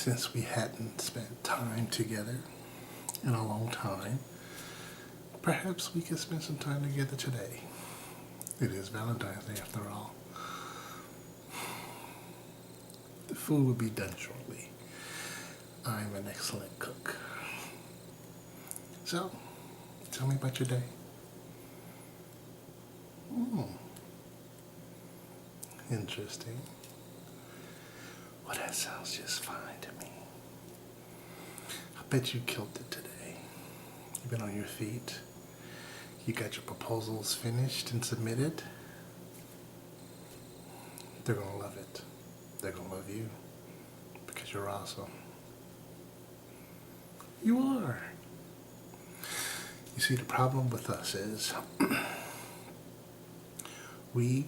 since we hadn't spent time together in a long time, perhaps we could spend some time together today. It is Valentine's Day after all. The food will be done shortly. I'm an excellent cook. So, tell me about your day. Interesting. Well, that sounds just fine to me. I bet you killed it today. You've been on your feet. You got your proposals finished and submitted. They're gonna love it. They're gonna love you because you're awesome. You are. You see, the problem with us is we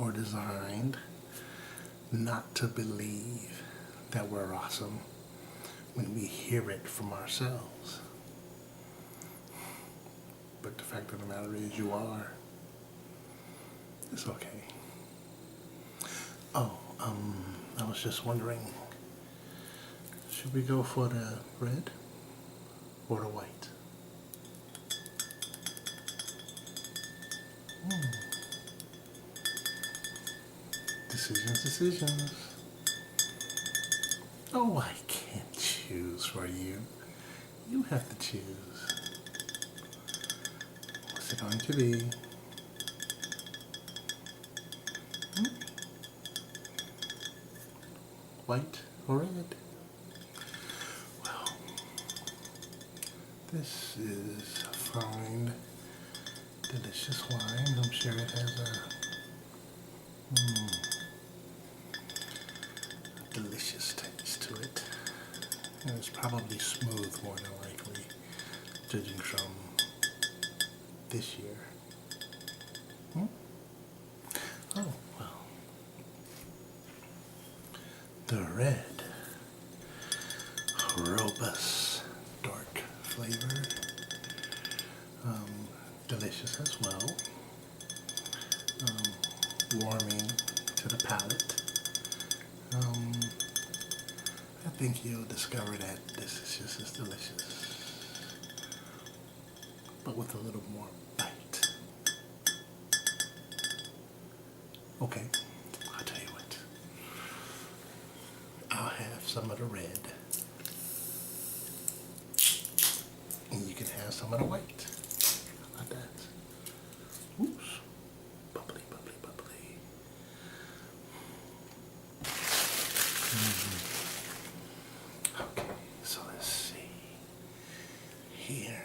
are designed not to believe that we're awesome when we hear it from ourselves. But the fact of the matter is you are. It's okay. Oh, I was just wondering, should we go for the red or the white? Decisions. Oh, I can't choose for you. You have to choose. What's it going to be? White or red? Well, this is a fine, delicious wine. I'm sure it has a delicious taste to it. And it's probably smooth, more than likely, judging from this year. Oh, well. The red, robust, dark flavor, delicious as well, warming to the palate. I think you'll discover that this is just as delicious, but with a little more bite. Okay, I'll tell you what. I'll have some of the red, and you can have some of the white. How about that? Oops. Bubbly, bubbly, bubbly. Okay, so let's see. Here.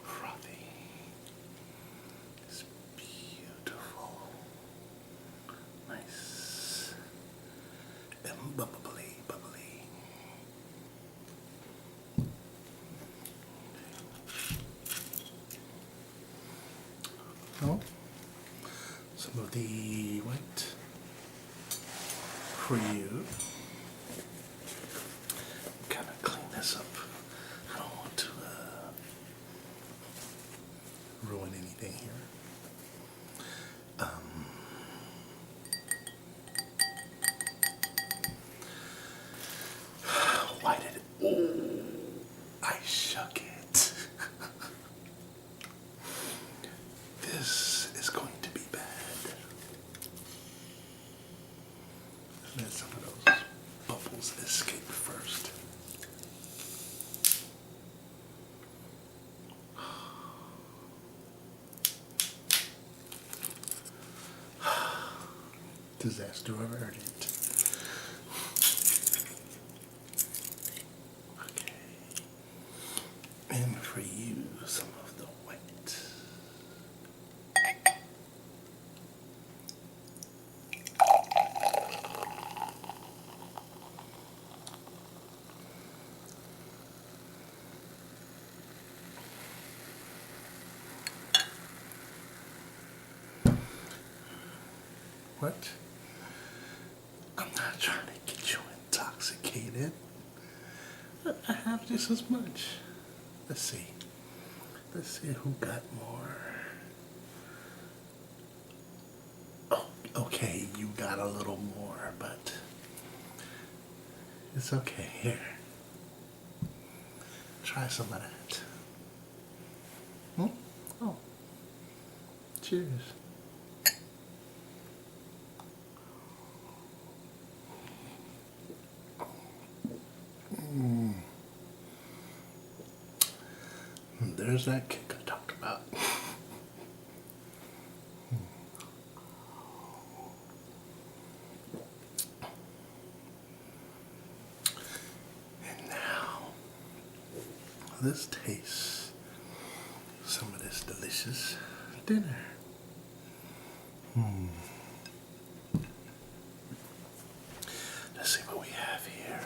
Frothy. It's beautiful. Nice. And bubbly, bubbly. Oh, some of the white for you. Kind of clean this up. I don't want to ruin anything here. Why did it? Oh, I shook it. This is going to be bad. Let some of those bubbles escape first. Disaster averted. Okay. And for you, some of the white. What? I'm not trying to get you in intoxicated, but I have just as much. Let's see. Let's see who got more. Oh, okay, you got a little more, but it's okay. Here. Try some of that. Oh, cheers. There's that kick I talked about. And now, let's taste some of this delicious dinner. Let's see what we have here.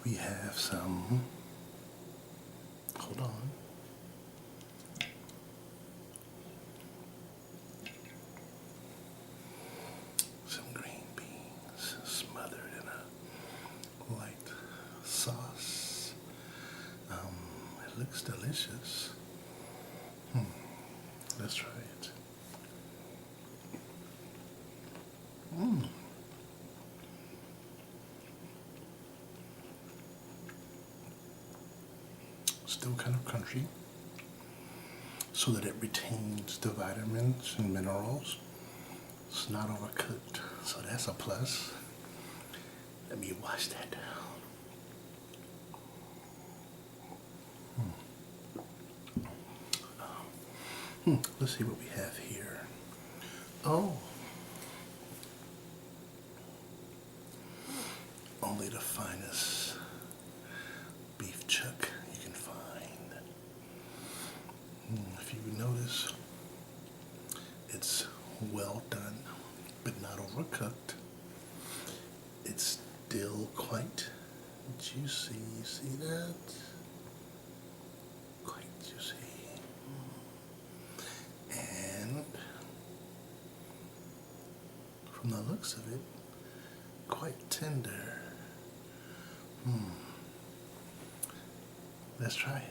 We have some, hold on. Some green beans smothered in a light sauce. It looks delicious. Let's try it. Still kind of crunchy, so that it retains the vitamins and minerals. It's not overcooked, so that's a plus. Let me wash that down. Let's see what we have here. Oh, only the finest beef chuck you can find. If you notice, it's well done, but not overcooked. It's still quite juicy. You see that? Quite juicy. And from the looks of it, quite tender. Let's try it.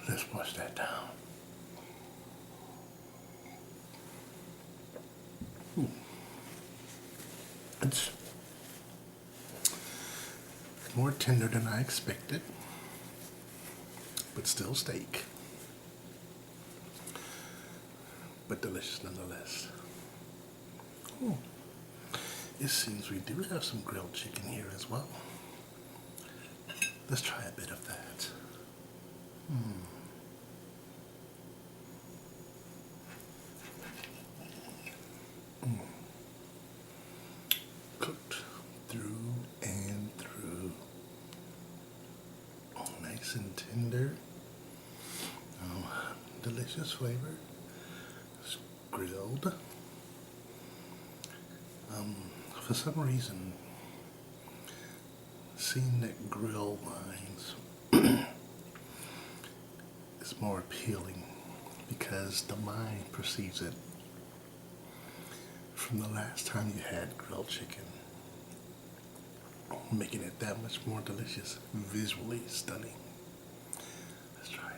Let's wash that down. It's more tender than I expected, but still steak. But delicious nonetheless. It seems we do have some grilled chicken here as well. Let's try a bit of that. Cooked through and through. Oh, nice and tender. Delicious flavor. It's grilled. For some reason, seeing that grill lines is more appealing because the mind perceives it from the last time you had grilled chicken, making it that much more delicious, visually stunning. Let's try it.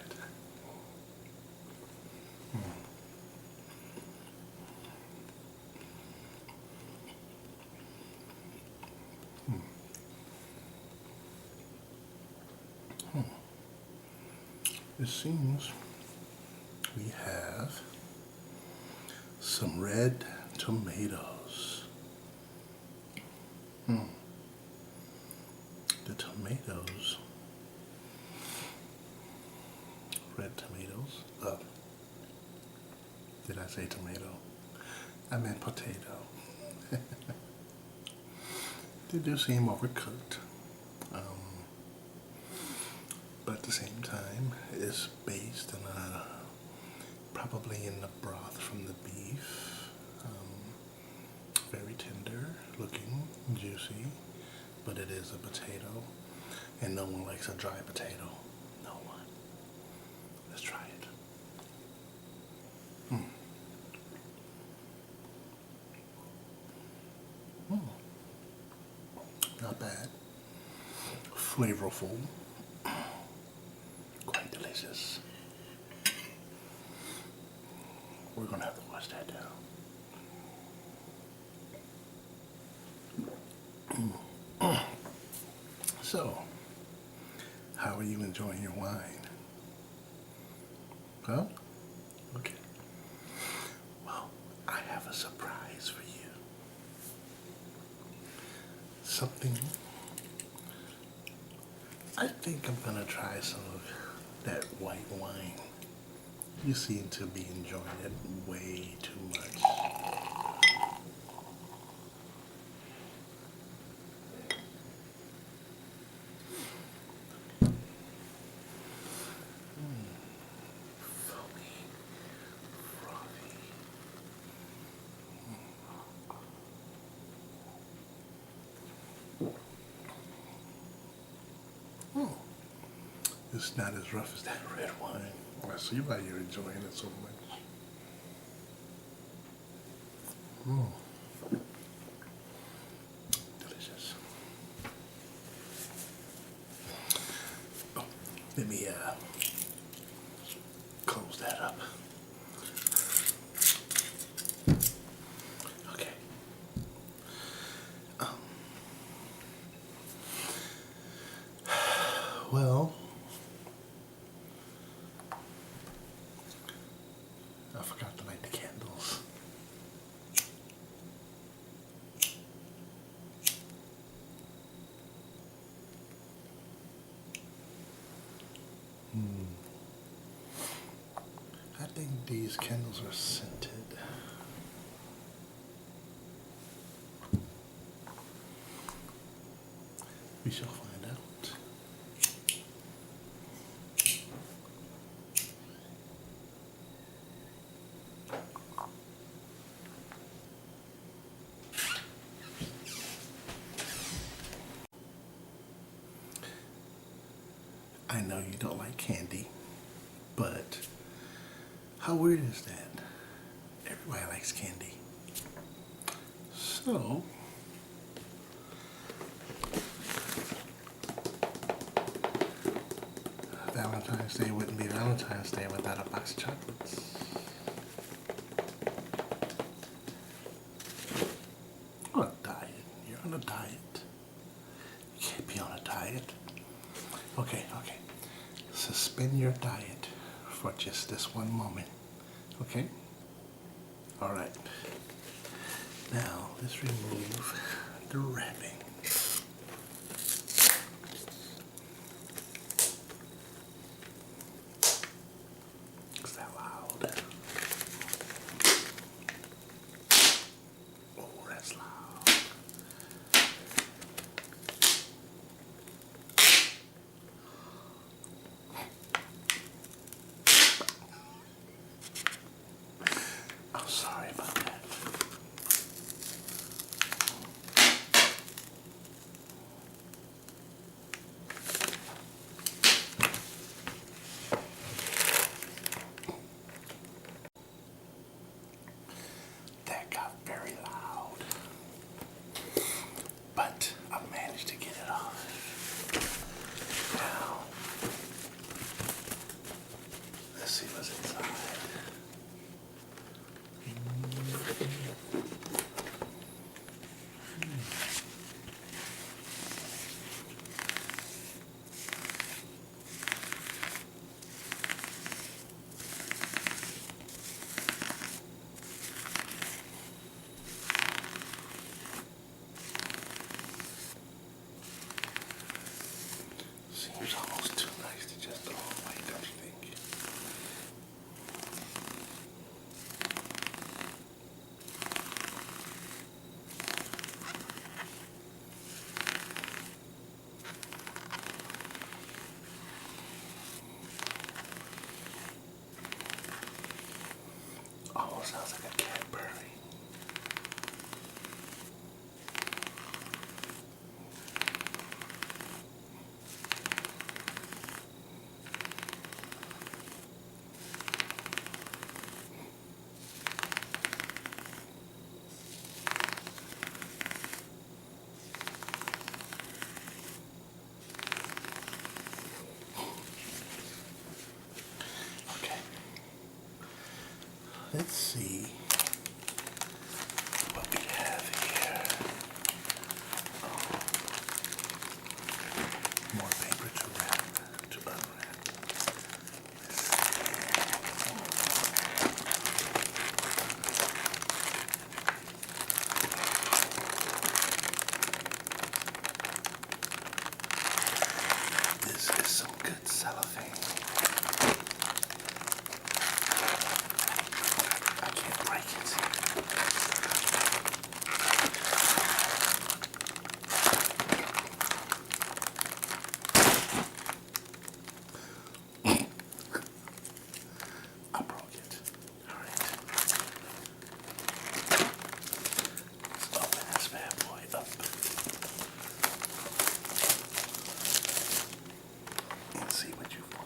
It seems we have some red tomatoes. The tomatoes, red tomatoes, did I say tomato? I meant potato. They do seem overcooked. But at the same time, it's based on probably in the broth from the beef, very tender looking, juicy, but it is a potato, and no one likes a dry potato. No one. Let's try it. Not bad. Flavorful. Quite delicious. We're gonna have to wash that down. So, how are you enjoying your wine? Huh? Okay. Well, I have a surprise for you. Something. I think I'm gonna try some of that white wine. You seem to be enjoying it way too much. Foamy, frothy. It's not as rough as that red wine. I see why you're enjoying it so much. Delicious. Oh, let me close that up. Okay. Well, I forgot to light the candles. I think these candles are scented. We shall find out. I know you don't like candy, but how weird is that? Everybody likes candy. So, Valentine's Day wouldn't be Valentine's Day without a box of chocolates. On a diet. You're on a diet. You can't be on a diet. Okay. Suspend your diet for just this one moment. Okay? Alright. Now, let's remove the wrapping. Is that loud? Oh, that's loud. I'm sorry about that. let's see what we have here. Oh, more paper to wrap, to unwrap. This is some good cellophane. I can't break it. I broke it. All right. Let's open this bad boy up and see what you find.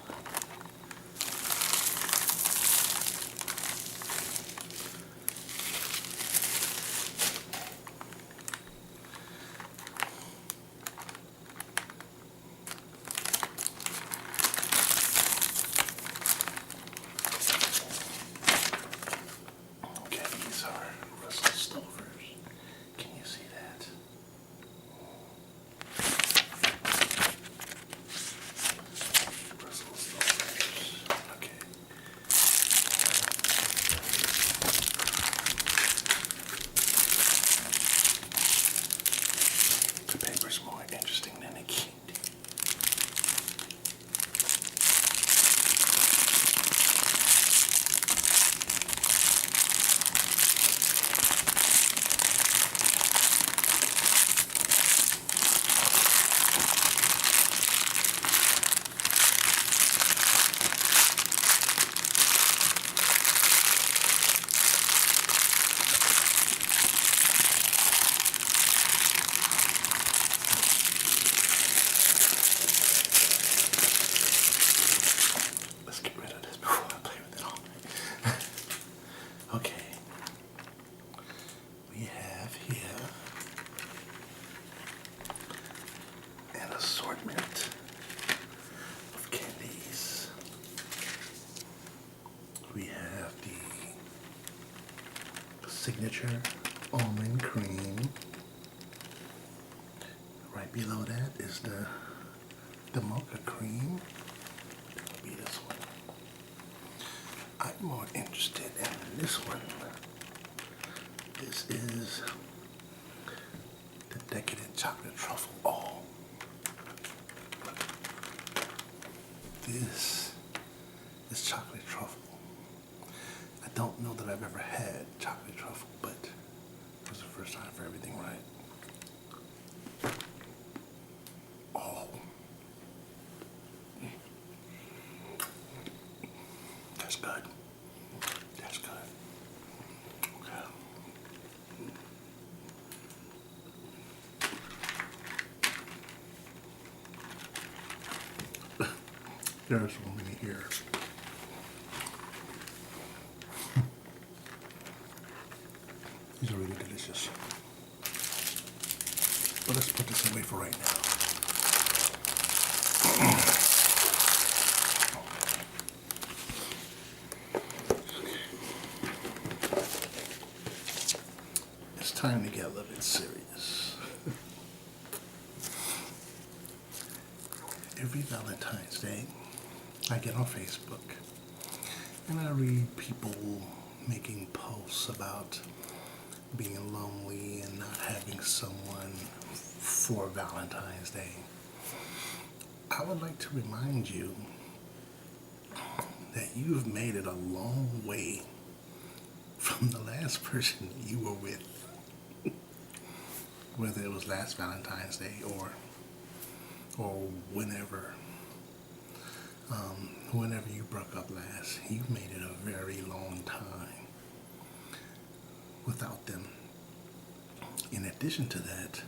Okay, these are Russell Stovers. Can you see that? Russell Stovers. Okay. The paper's more interesting than the candy. Let's get rid of this before I play with it all night. Okay. We have here an assortment of candies. We have the signature almond cream. Right below that is the mocha cream. That'll be this one. I'm more interested in this one. This is the decadent chocolate truffle. Oh, this is chocolate truffle. I don't know that I've ever had chocolate truffle, but it was the first time for everything, right? Oh, that's good. That's good. Okay. There's so many here. These are really delicious. But let's put this away for right now. It's time to get a little bit serious. Every Valentine's Day, I get on Facebook and I read people making posts about being lonely and not having someone for Valentine's Day. I would like to remind you that you've made it a long way from the last person you were with, whether it was last Valentine's Day or whenever whenever you broke up last. You've made it a very long time without them. In addition to that,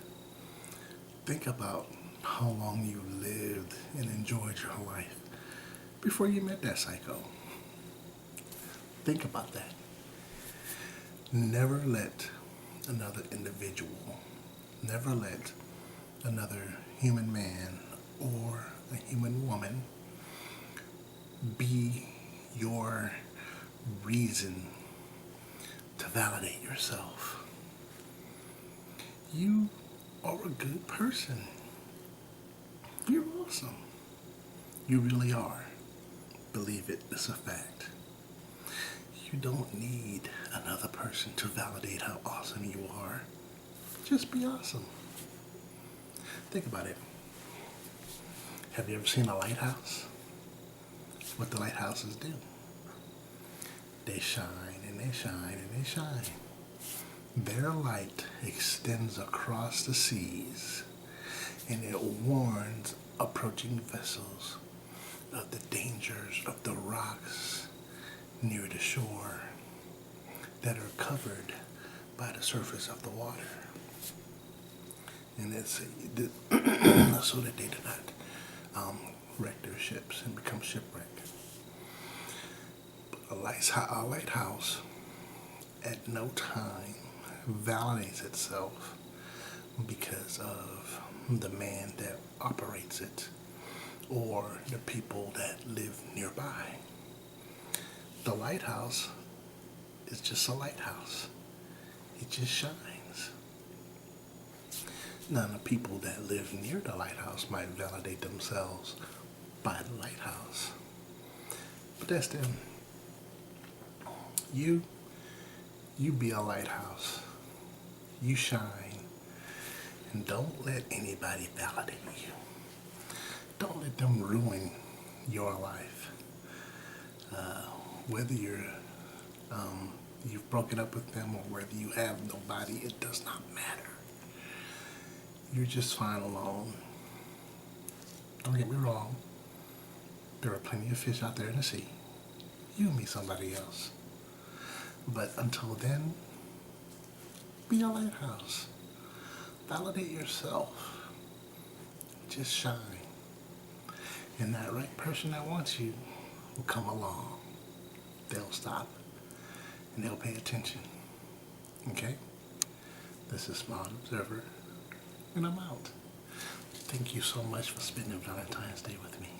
think about how long you lived and enjoyed your life before you met that psycho. Think about that. Never let another individual, never let another human man or a human woman be your reason validate yourself. You are a good person. You're awesome. You really are. Believe it, it's a fact. You don't need another person to validate how awesome you are. Just be awesome. Think about it. Have you ever seen a lighthouse? What the lighthouses do? They shine and they shine and they shine. Their light extends across the seas, and it warns approaching vessels of the dangers of the rocks near the shore that are covered by the surface of the water. And it's so that they do not wreck their ships and become shipwrecked. But a lighthouse at no time validates itself because of the man that operates it or the people that live nearby. The lighthouse is just a lighthouse. It just shines. Now, the people that live near the lighthouse might validate themselves by the lighthouse. But that's them. You be a lighthouse. You shine. And don't let anybody validate you. Don't let them ruin your life. Whether you've broken up with them or whether you have nobody, it does not matter. You're just fine alone. Don't get me wrong. There are plenty of fish out there in the sea. You meet somebody else. But until then, be a lighthouse. Validate yourself. Just shine. And that right person that wants you will come along. They'll stop and they'll pay attention. Okay? This is Smart Observer, and I'm out. Thank you so much for spending Valentine's Day with me.